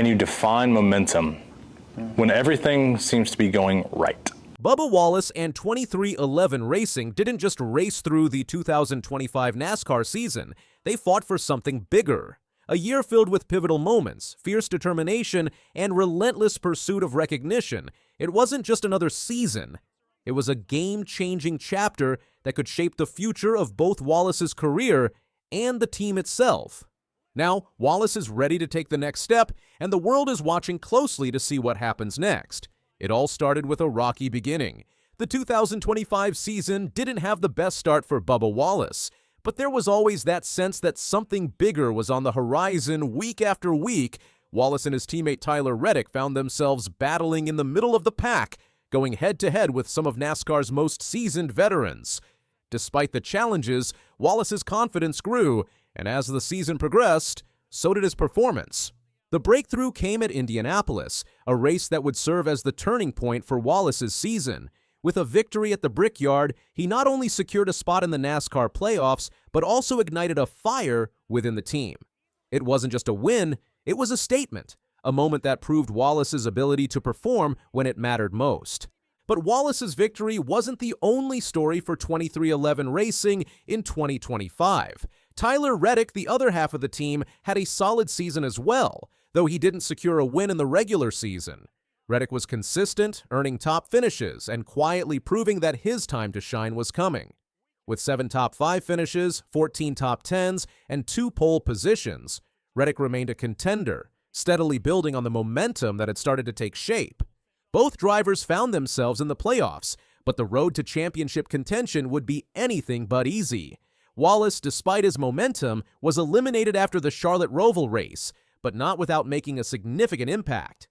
Can you define momentum when everything seems to be going right? Bubba Wallace and 2311 Racing didn't just race through the 2025 NASCAR season, they fought for something bigger. A year filled with pivotal moments, fierce determination, and relentless pursuit of recognition. It wasn't just another season. It was a game-changing chapter that could shape the future of both Wallace's career and the team itself. Now, Wallace is ready to take the next step, and the world is watching closely to see what happens next. It all started with a rocky beginning. The 2025 season didn't have the best start for Bubba Wallace, but there was always that sense that something bigger was on the horizon week after week. Wallace and his teammate Tyler Reddick found themselves battling in the middle of the pack, going head-to-head with some of NASCAR's most seasoned veterans. Despite the challenges, Wallace's confidence grew, and as the season progressed, so did his performance. The breakthrough came at Indianapolis, a race that would serve as the turning point for Wallace's season. With a victory at the Brickyard, he not only secured a spot in the NASCAR playoffs, but also ignited a fire within the team. It wasn't just a win, it was a statement, a moment that proved Wallace's ability to perform when it mattered most. But Wallace's victory wasn't the only story for 2311 Racing in 2025. Tyler Reddick, the other half of the team, had a solid season as well, though he didn't secure a win in the regular season. Reddick was consistent, earning top finishes, and quietly proving that his time to shine was coming. With 7 top 5 finishes, 14 top 10s, and 2 pole positions, Reddick remained a contender, steadily building on the momentum that had started to take shape. Both drivers found themselves in the playoffs, but the road to championship contention would be anything but easy. Wallace, despite his momentum, was eliminated after the Charlotte Roval race, but not without making a significant impact.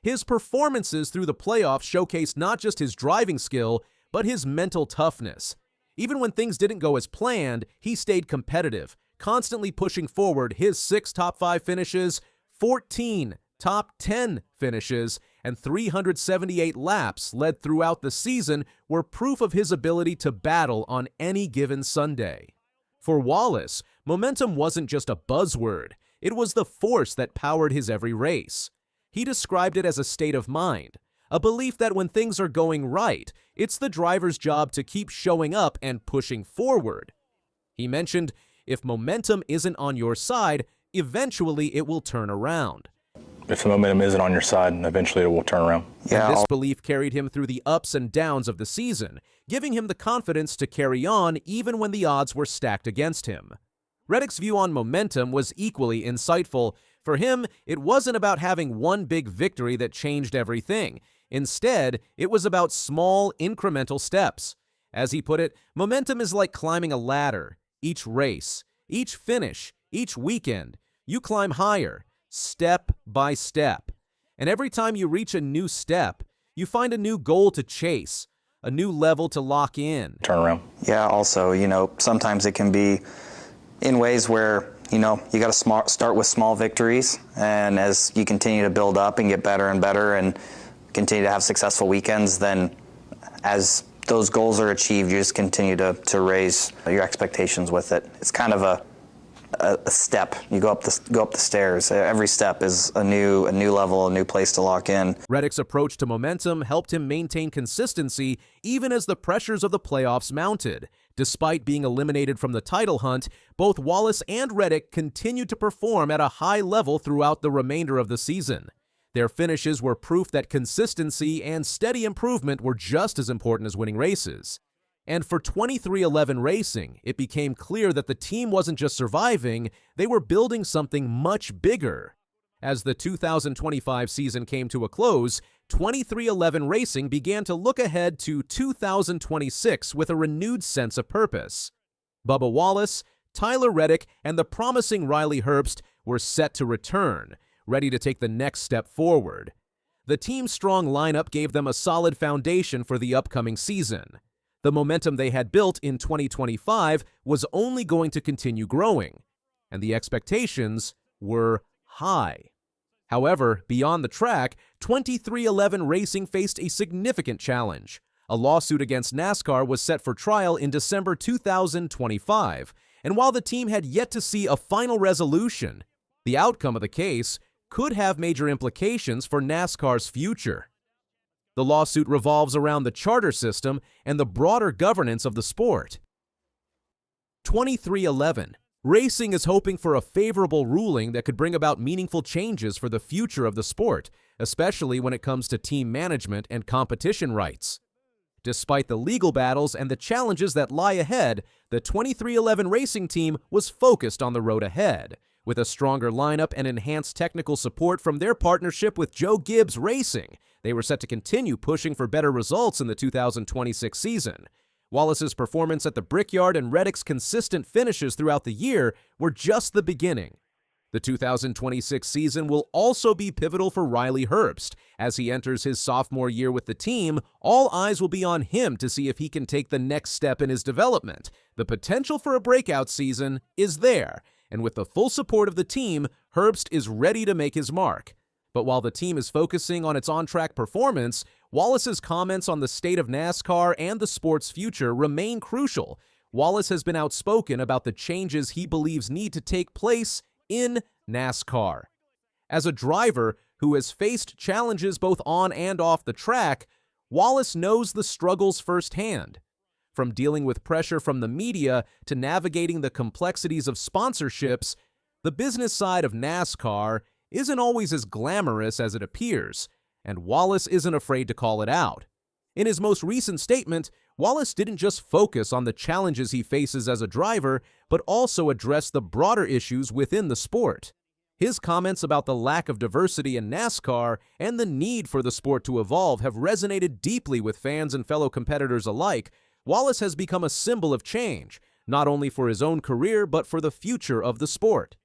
His performances through the playoffs showcased not just his driving skill, but his mental toughness. Even when things didn't go as planned, he stayed competitive, constantly pushing forward. His 6 top 5 finishes, 14 top 10 finishes, and 378 laps led throughout the season were proof of his ability to battle on any given Sunday. For Wallace, momentum wasn't just a buzzword, it was the force that powered his every race. He described it as a state of mind, a belief that when things are going right, it's the driver's job to keep showing up and pushing forward. He mentioned, if momentum isn't on your side, eventually it will turn around. If the momentum isn't on your side, eventually it will turn around. And this belief carried him through the ups and downs of the season, giving him the confidence to carry on even when the odds were stacked against him. Reddick's view on momentum was equally insightful. For him, it wasn't about having one big victory that changed everything. Instead, it was about small, incremental steps. As he put it, momentum is like climbing a ladder. Each race, each finish, each weekend, you climb higher, step by step. And every time you reach a new step, you find a new goal to chase, a new level to lock in. Turn around. Yeah, also, sometimes it can be in ways where, you got to start with small victories, and as you continue to build up and get better and better and continue to have successful weekends, then as those goals are achieved, you just continue to raise your expectations with it. It's kind of a step. You go up the stairs. Every step is a new level, a new place to lock in. Reddick's approach to momentum helped him maintain consistency even as the pressures of the playoffs mounted. Despite being eliminated from the title hunt, both Wallace and Reddick continued to perform at a high level throughout the remainder of the season. Their finishes were proof that consistency and steady improvement were just as important as winning races. And for 2311 Racing, it became clear that the team wasn't just surviving, they were building something much bigger. As the 2025 season came to a close, 2311 Racing began to look ahead to 2026 with a renewed sense of purpose. Bubba Wallace, Tyler Reddick, and the promising Riley Herbst were set to return, ready to take the next step forward. The team's strong lineup gave them a solid foundation for the upcoming season. The momentum they had built in 2025 was only going to continue growing, and the expectations were high. However, beyond the track, 2311 Racing faced a significant challenge. A lawsuit against NASCAR was set for trial in December 2025, and while the team had yet to see a final resolution, the outcome of the case could have major implications for NASCAR's future. The lawsuit revolves around the charter system and the broader governance of the sport. 2311. Racing is hoping for a favorable ruling that could bring about meaningful changes for the future of the sport, especially when it comes to team management and competition rights. Despite the legal battles and the challenges that lie ahead, the 2311 racing team was focused on the road ahead. With a stronger lineup and enhanced technical support from their partnership with Joe Gibbs Racing, they were set to continue pushing for better results in the 2026 season. Wallace's performance at the Brickyard and Reddick's consistent finishes throughout the year were just the beginning. The 2026 season will also be pivotal for Riley Herbst. As he enters his sophomore year with the team, all eyes will be on him to see if he can take the next step in his development. The potential for a breakout season is there, and with the full support of the team, Herbst is ready to make his mark. But while the team is focusing on its on-track performance, Wallace's comments on the state of NASCAR and the sport's future remain crucial. Wallace has been outspoken about the changes he believes need to take place in NASCAR. As a driver who has faced challenges both on and off the track, Wallace knows the struggles firsthand. From dealing with pressure from the media to navigating the complexities of sponsorships, the business side of NASCAR isn't always as glamorous as it appears, and Wallace isn't afraid to call it out. In his most recent statement, Wallace didn't just focus on the challenges he faces as a driver, but also addressed the broader issues within the sport. His comments about the lack of diversity in NASCAR and the need for the sport to evolve have resonated deeply with fans and fellow competitors alike. Wallace has become a symbol of change, not only for his own career, but for the future of the sport.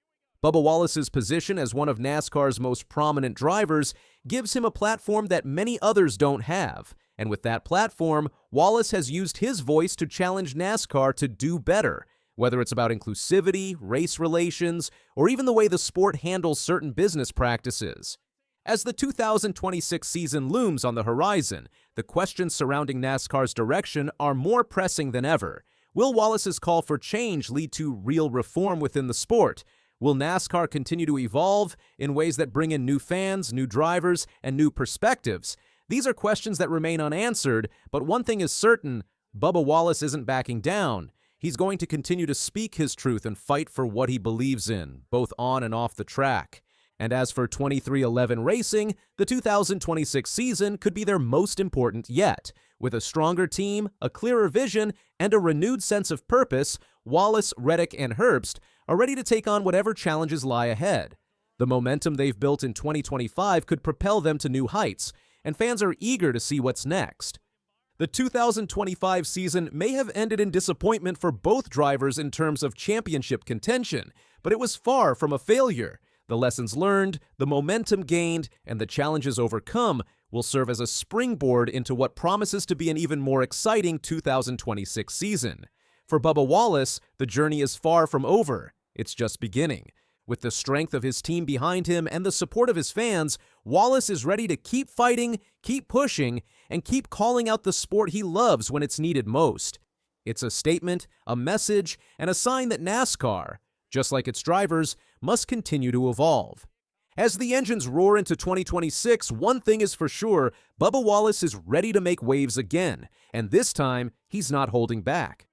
Bubba Wallace's position as one of NASCAR's most prominent drivers gives him a platform that many others don't have. And with that platform, Wallace has used his voice to challenge NASCAR to do better, whether it's about inclusivity, race relations, or even the way the sport handles certain business practices. As the 2026 season looms on the horizon, the questions surrounding NASCAR's direction are more pressing than ever. Will Wallace's call for change lead to real reform within the sport? Will NASCAR continue to evolve in ways that bring in new fans, new drivers, and new perspectives? These are questions that remain unanswered, but one thing is certain: Bubba Wallace isn't backing down. He's going to continue to speak his truth and fight for what he believes in, both on and off the track. And as for 2311 Racing, the 2026 season could be their most important yet. With a stronger team, a clearer vision, and a renewed sense of purpose, Wallace, Reddick, and Herbst are ready to take on whatever challenges lie ahead. The momentum they've built in 2025 could propel them to new heights, and fans are eager to see what's next. The 2025 season may have ended in disappointment for both drivers in terms of championship contention, but it was far from a failure. The lessons learned, the momentum gained, and the challenges overcome will serve as a springboard into what promises to be an even more exciting 2026 season. For Bubba Wallace, the journey is far from over. It's just beginning. With the strength of his team behind him and the support of his fans, Wallace is ready to keep fighting, keep pushing, and keep calling out the sport he loves when it's needed most. It's a statement, a message, and a sign that NASCAR, just like its drivers, must continue to evolve. As the engines roar into 2026, one thing is for sure: Bubba Wallace is ready to make waves again, and this time, he's not holding back.